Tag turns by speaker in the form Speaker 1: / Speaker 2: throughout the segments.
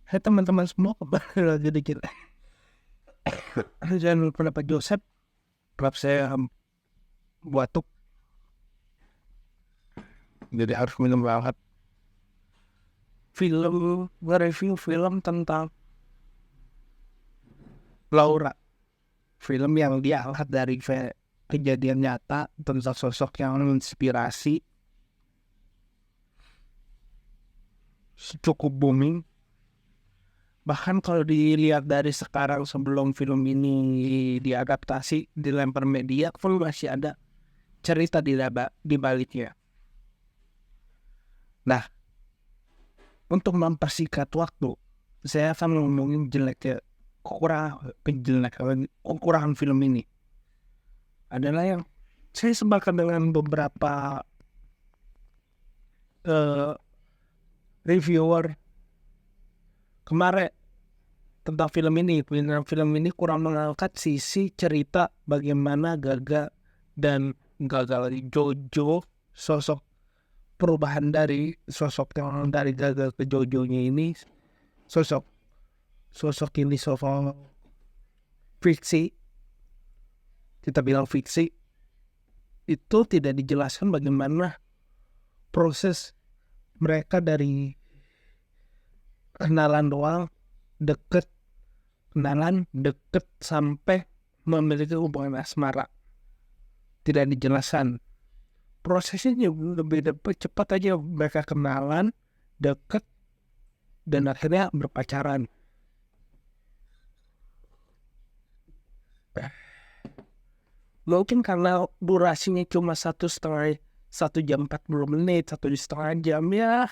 Speaker 1: Hai teman-teman semua, kembali lagi di kita. Jangan lupa Pak Joseph. Maaf saya batuk, jadi harus minum banget. Nge-review film tentang Laura. Film yang diangkat dari kejadian nyata tentang sosok yang menginspirasi, cukup booming. Bahkan kalau dilihat dari sekarang sebelum film ini diadaptasi, dilempar media, pun masih ada cerita di baliknya. Nah, untuk mempersingkat waktu, saya akan ngomongin kekurangan film ini adalah yang saya sepakat dengan beberapa eh, reviewer kemarin tentang film ini. Film ini kurang mengangkat sisi cerita bagaimana gagal Jojo, sosok perubahan dari sosok yang dari gagal ke Jojonya ini, sosok ini sosok fiksi, kita bilang fiksi, itu tidak dijelaskan bagaimana proses mereka dari kenalan deket sampai memiliki hubungan asmara. Tidak dijelaskan. Prosesnya lebih cepat aja, mereka kenalan, deket, dan akhirnya berpacaran. Mungkin karena durasinya cuma 1 jam 40 menit, 1,5 jam, ya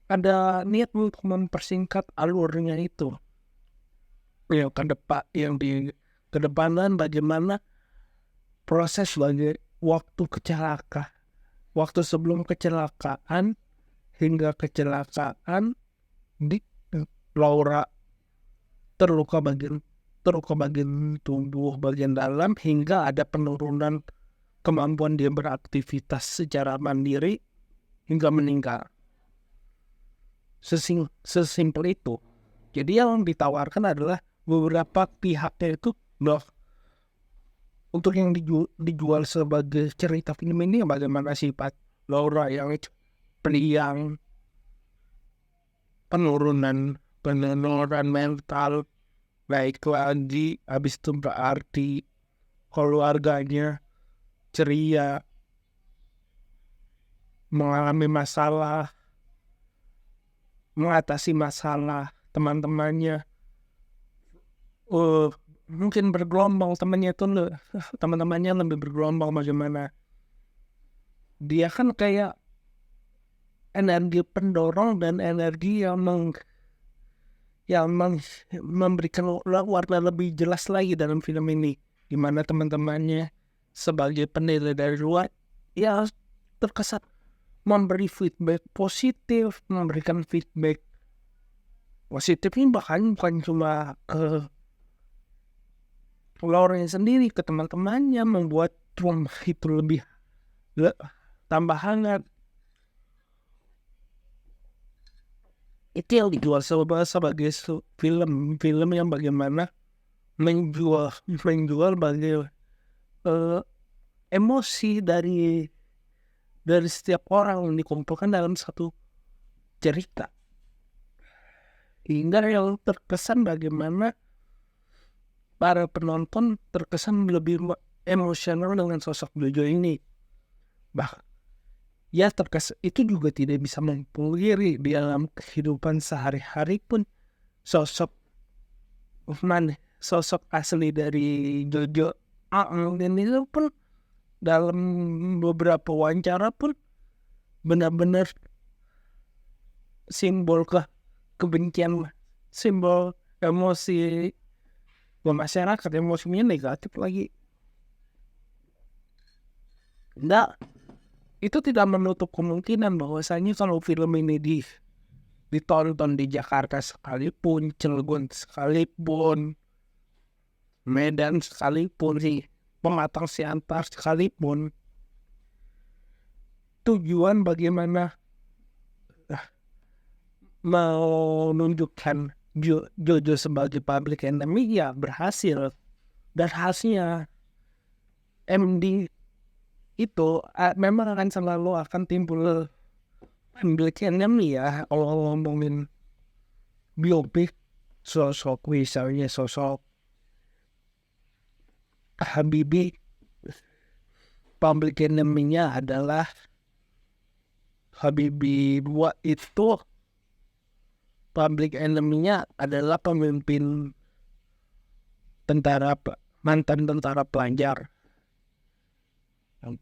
Speaker 1: ada niat untuk mempersingkat alurnya itu. Ya di kedepanan bagaimana proses sebagai waktu sebelum kecelakaan hingga kecelakaan, di Laura terluka bagian tubuh bagian dalam hingga ada penurunan kemampuan dia beraktivitas secara mandiri hingga meninggal. Sesimpel itu. Jadi yang ditawarkan adalah beberapa pihaknya itu loh, untuk yang dijual sebagai cerita film ini bagaimana sifat Laura yang priang, penurunan mental, baik lagi habis itu berarti keluarganya ceria, mengalami masalah, mengatasi masalah teman-temannya, mungkin bergelombang teman-temannya lebih bergelombang. Bagaimana dia kan kayak energi pendorong dan energi yang memberikan warna lebih jelas lagi dalam film ini, di mana teman-temannya sebagai penilai dari luar ya terkesan memberi feedback positif, memberikan feedback positif ini bahkan bukan cuma ke Laurenya sendiri, ke teman-temannya, membuat film itu lebih tambah hangat. Itu yang dijual sebagai film yang bagaimana menjual bagai emosi dari setiap orang yang dikumpulkan dalam satu cerita, hingga yang terkesan bagaimana para penonton terkesan lebih emosional dengan sosok Jojo ini. Ya terkesan itu juga tidak bisa memungkiri di dalam kehidupan sehari-hari pun sosok asli dari Jojo dan itu pun dalam beberapa wawancara pun benar-benar simbol kebencian, simbol emosi masyarakat, emosinya negatif lagi. Nah, itu tidak menutup kemungkinan bahwasanya kalau film ini ditonton di Jakarta sekalipun, Cilegon sekalipun, Medan sekalipun, Pematang Siantar sekalipun, tujuan bagaimana mau nunjukkan Jojo sebagai public enemy, ya berhasil. Dan hasilnya MD itu memang akan selalu akan timbul public enemy ya. Kalau ngomongin biopik, sosok misalnya sosok Habibie, public enemy-nya adalah Habibie 2 itu public enemy-nya adalah pemimpin mantan tentara pelajar.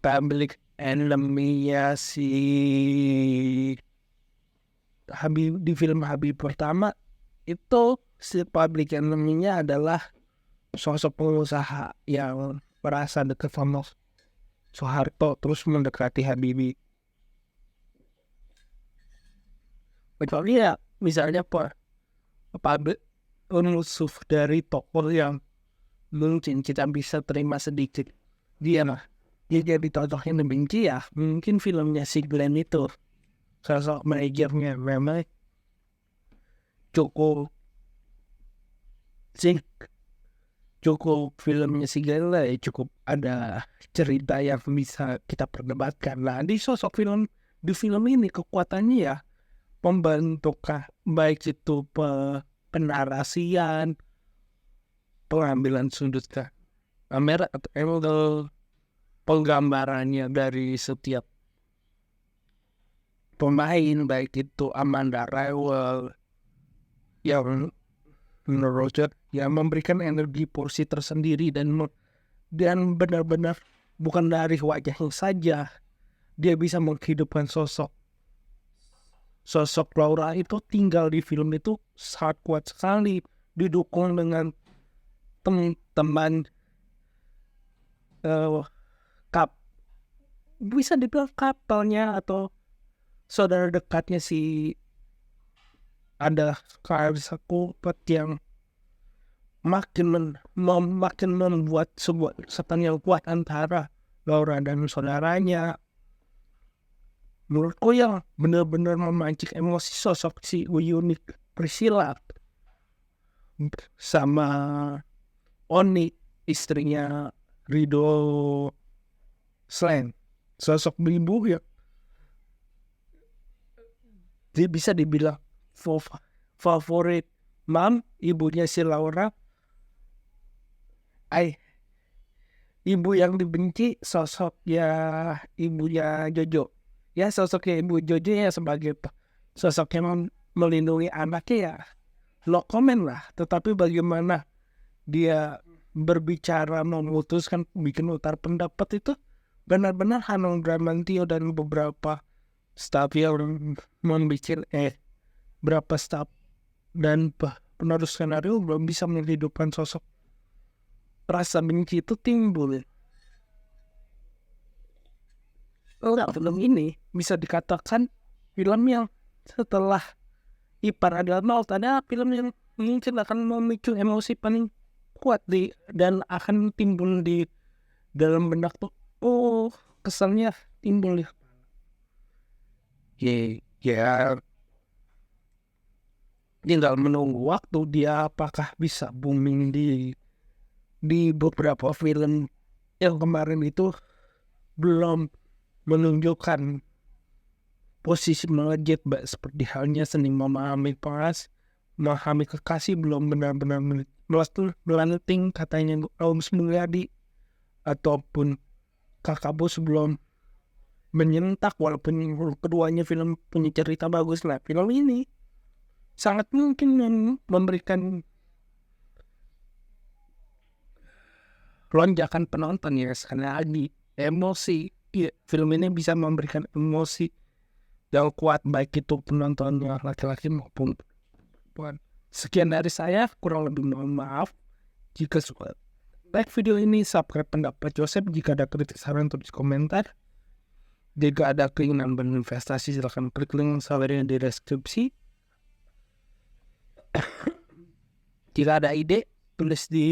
Speaker 1: Public enemy-nya si Habib di film Habib pertama itu, si public enemy-nya adalah sosok pengusaha yang merasa dekat sama Soeharto terus mendekati Habibie. Kecuali ya misalnya public musuh dari tokoh yang mungkin kita bisa terima sedikit, dia jadi tokoh yang dibenci, ya mungkin filmnya si Glenn itu, sosok manajernya memang cukup filmnya si Glenn lah, cukup ada cerita yang bisa kita perdebatkan. Nah di film ini kekuatannya ya pembentukan, baik itu penarasian, pengambilan sudut kamera atau angle, penggambarannya dari setiap pemain, baik itu Amanda Rewell yang menurut yang memberikan energi porsi tersendiri, dan benar-benar bukan dari wajahnya saja dia bisa menghidupkan sosok Laura itu tinggal di film itu sangat kuat sekali, didukung dengan teman bisa dibilang kapalnya atau saudara dekatnya si ada Kaisa Kulpet yang makin membuat sebuah kesatuan yang kuat antara Laura dan saudaranya. Menurutku yang benar-benar memancing emosi sosok si Uyuni Priscilla sama Oni, istrinya Rido Slang, sosok ibu ya dia bisa dibilang favorit ibunya si Laura. Ibu yang dibenci sosoknya ibunya Jojo. Ya sosoknya ibu Jojo ya sebagai sosok yang melindungi anaknya ya no comment lah. Tetapi bagaimana dia berbicara memutuskan bikin utar pendapat itu benar-benar Hanung Bramantio dan beberapa staff yang membuat berapa staff dan penulis skenario belum bisa menghidupkan sosok rasa benci itu timbul. Film ini bisa dikatakan film yang setelah Ipar Adalah Maut ada film yang mungkin akan memicu emosi paling kuat dan akan timbul di dalam benak tuh. Kesannya timbul ya. Ya tinggal menunggu waktu dia apakah bisa booming di beberapa film yang kemarin itu belum menunjukkan posisi melejit, seperti halnya Seni Memahami Kekasih belum benar-benar melanting katanya Om Mulyadi, ataupun Kakak Bos belum menyentak, walaupun keduanya film punya cerita bagus. Lah film ini sangat mungkin memberikan lonjakan penonton ya, sekali lagi emosi. Film ini bisa memberikan emosi yang kuat baik itu penonton laki-laki maupun perempuan. Sekian dari saya, kurang lebih mohon maaf. Jika suka like video ini, subscribe Pendapat Joseph. Jika ada kritik saran tulis komentar. Jika ada keinginan berinvestasi silahkan klik link yang di deskripsi. Jika ada ide tulis di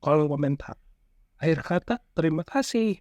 Speaker 1: kolom komentar. Akhir kata, terima kasih.